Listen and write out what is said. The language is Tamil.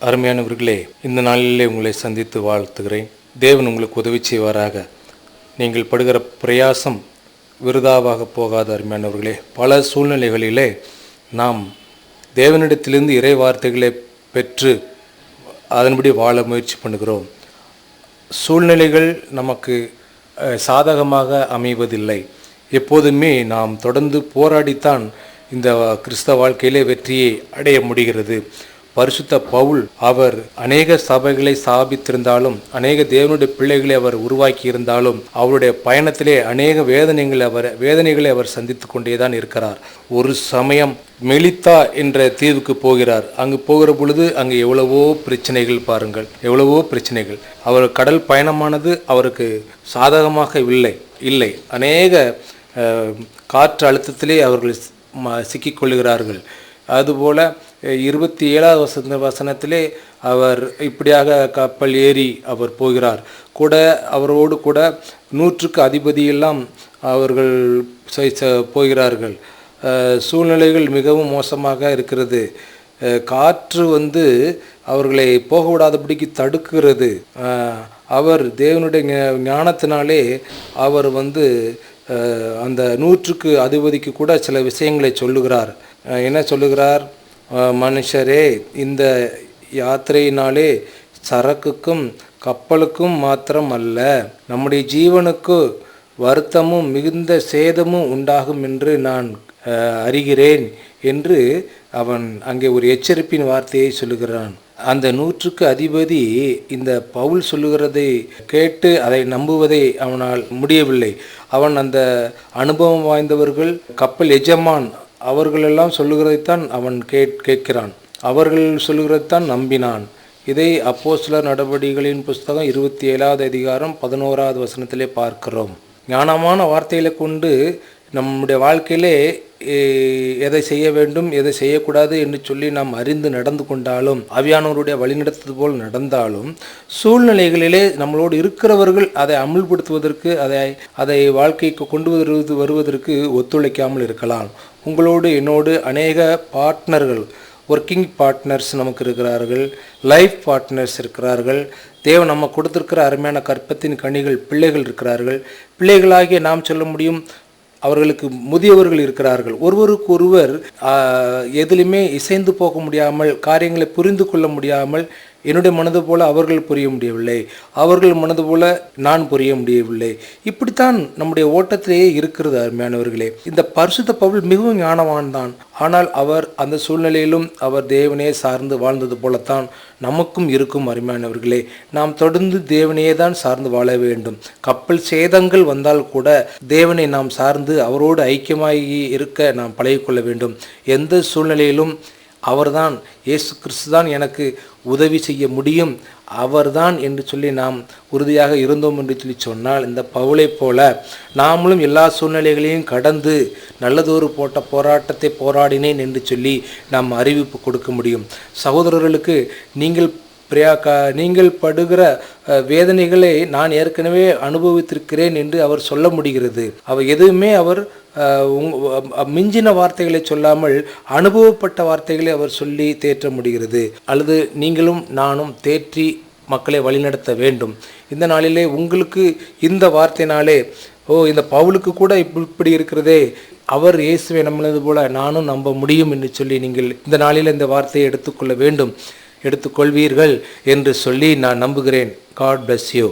அருமையானவர்களே, இந்த நாளிலே உங்களை சந்தித்து வாழ்த்துகிறேன். தேவன் உங்களுக்கு உதவி செய்வாராக. நீங்கள் படுகிற பிரயாசம் விருதாவாக போகாத அருமையானவர்களே. பல சூழ்நிலைகளிலே நாம் தேவனிடத்திலிருந்து இறை வார்த்தைகளை பெற்று அதன்படி வாழ முயற்சி பண்ணுகிறோம். சூழ்நிலைகள் நமக்கு சாதகமாக அமைவதில்லை. எப்போதுமே நாம் தொடர்ந்து போராடித்தான் இந்த கிறிஸ்தவ வாழ்க்கையிலே வெற்றியை அடைய முடிகிறது. பரிசுத்த பவுல் அவர் அநேக சபைகளை ஸ்தாபித்திருந்தாலும், அநேக தேவனுடைய பிள்ளைகளை அவர் உருவாக்கி இருந்தாலும், அவருடைய பயணத்திலே அநேக வேதனைகளை அவர் சந்தித்து கொண்டேதான் இருக்கிறார். ஒரு சமயம் மெலித்தா என்ற தீவுக்கு போகிறார். அங்கு போகிற பொழுது அங்கு எவ்வளவோ பிரச்சனைகள், பாருங்கள், எவ்வளவோ பிரச்சனைகள். அவர் கடல் பயணமானது அவருக்கு சாதகமாக இல்லை. அநேக காற்று அழுத்தத்திலே அவர்கள் சிக்கிக்கொள்ளுகிறார்கள். அதுபோல 27வது வசனத்திலே அவர் இப்படியாக கப்பல் ஏறி அவர் போகிறார். அவரோடு கூட 100க்கு அதிபதியெல்லாம் அவர்கள் போகிறார்கள். சூழ்நிலைகள் மிகவும் மோசமாக இருக்கிறது. காற்று அவர்களை போக விடாதபடிக்கு தடுக்கிறது. அவர் தேவனுடைய ஞானத்தினாலே அவர் அந்த 100க்கு அதிபதிக்கு கூட சில விஷயங்களை சொல்லுகிறார். என்ன சொல்லுகிறார்? மனுஷரே, இந்த யாத்திரையினாலே சரக்குக்கும் கப்பலுக்கும் மாத்திரம் அல்ல, நம்முடைய ஜீவனுக்கு வருத்தமும் மிகுந்த சேதமும் உண்டாகும் என்று நான் அறிகிறேன் என்று அவன் அங்கே ஒரு எச்சரிப்பின் வார்த்தையை சொல்லுகிறான். அந்த 100க்கு அதிபதி இந்த பவுல் சொல்லுகிறதை கேட்டு அதை நம்புவதை அவனால் முடியவில்லை. அவன் அந்த அனுபவம் வாய்ந்தவர்கள், கப்பல் எஜமான் அவர்களெல்லாம் சொல்லுகிறதைத்தான் அவன் கேட்கிறான். அவர்கள் சொல்லுகிறதைத்தான் நம்பினான். இதை அப்போஸ்தலர் நடவடிக்கைகளின் புஸ்தகம் 27வது அதிகாரம் 11வது வசனத்திலே பார்க்கிறோம். ஞானமான வார்த்தைகளை கொண்டு நம்முடைய வாழ்க்கையிலே எதை செய்ய வேண்டும், எதை செய்யக்கூடாது என்று சொல்லி நாம் அறிந்து நடந்து கொண்டாலும், ஆவியானவருடைய வழிநடத்துவது போல் நடந்தாலும், சூழ்நிலைகளிலே நம்மளோடு இருக்கிறவர்கள் அதை அமுல்படுத்துவதற்கு, அதை வாழ்க்கைக்கு கொண்டு வருவதற்கு ஒத்துழைக்காமல் இருக்கலாம். உங்களோடு என்னோடு அநேக பார்ட்னர்கள், ஒர்க்கிங் பார்ட்னர்ஸ் நமக்கு இருக்கிறார்கள், லைஃப் பார்ட்னர்ஸ் இருக்கிறார்கள். தேவன் நம்ம கொடுத்திருக்கிற அருமையான கற்பத்தின் கனிகள் பிள்ளைகள் இருக்கிறார்கள். பிள்ளைகளாகிய நாம் சொல்ல முடியும், அவர்களுக்கு முதியவர்கள் இருக்கிறார்கள். ஒருவருக்கொருவர் எதிலுமே இசைந்து போக முடியாமல், காரியங்களை புரிந்து கொள்ள முடியாமல், என்னுடைய மனது போல அவர்கள் புரிய முடியவில்லை, அவர்கள் மனது போல நான் புரிய முடியவில்லை. இப்படித்தான் நம்முடைய ஓட்டத்திலேயே இருக்கிறது அருமையானவர்களே. இந்த பரிசுத்த பவுல் மிகவும் ஞானவான் தான். ஆனால் அவர் அந்த சூழ்நிலையிலும் அவர் தேவனையே சார்ந்து வாழ்ந்தது போலத்தான் நமக்கும் இருக்கும் அருமையானவர்களே. நாம் தொடர்ந்து தேவனையே தான் சார்ந்து வாழ வேண்டும். கப்பல் சேதங்கள் வந்தால் கூட தேவனை நாம் சார்ந்து அவரோடு ஐக்கியமாகி இருக்க நாம் பழகிக்கொள்ள வேண்டும். எந்த சூழ்நிலையிலும் அவர்தான், இயேசு கிறிஸ்து தான் எனக்கு உதவி செய்ய முடியும், அவர்தான் என்று சொல்லி நாம் உறுதியாக இருந்தோம் என்று சொல்லி சொன்னால், இந்த பவுலை போல நாமளும் எல்லா சூழ்நிலைகளையும் கடந்து நல்லதொரு போராட்டத்தை போராடினேன் என்று சொல்லி நாம் அறிவிப்பு கொடுக்க முடியும். சகோதரர்களுக்கு நீங்கள் படுகிற வேதனைகளை நான் ஏற்கனவே அனுபவித்திருக்கிறேன் என்று அவர் சொல்ல முடிகிறது. எதுவுமே அவர் மிஞ்சின வார்த்தைகளை சொல்லாமல் அனுபவப்பட்ட வார்த்தைகளை அவர் சொல்லி தேற்ற முடிகிறது. அல்லது நீங்களும் நானும் தேற்றி மக்களை வழிநடத்த வேண்டும். இந்த நாளிலே உங்களுக்கு இந்த வார்த்தையினாலே, இந்த பவுலுக்கு கூட இப்படி இருக்கிறதே, அவர் இயேசுவை நம்பினது போல நானும் நம்ப முடியும் என்று சொல்லி நீங்கள் இந்த நாளில் இந்த வார்த்தையை எடுத்துக்கொள்வீர்கள் என்று சொல்லி நான் நம்புகிறேன். God bless you.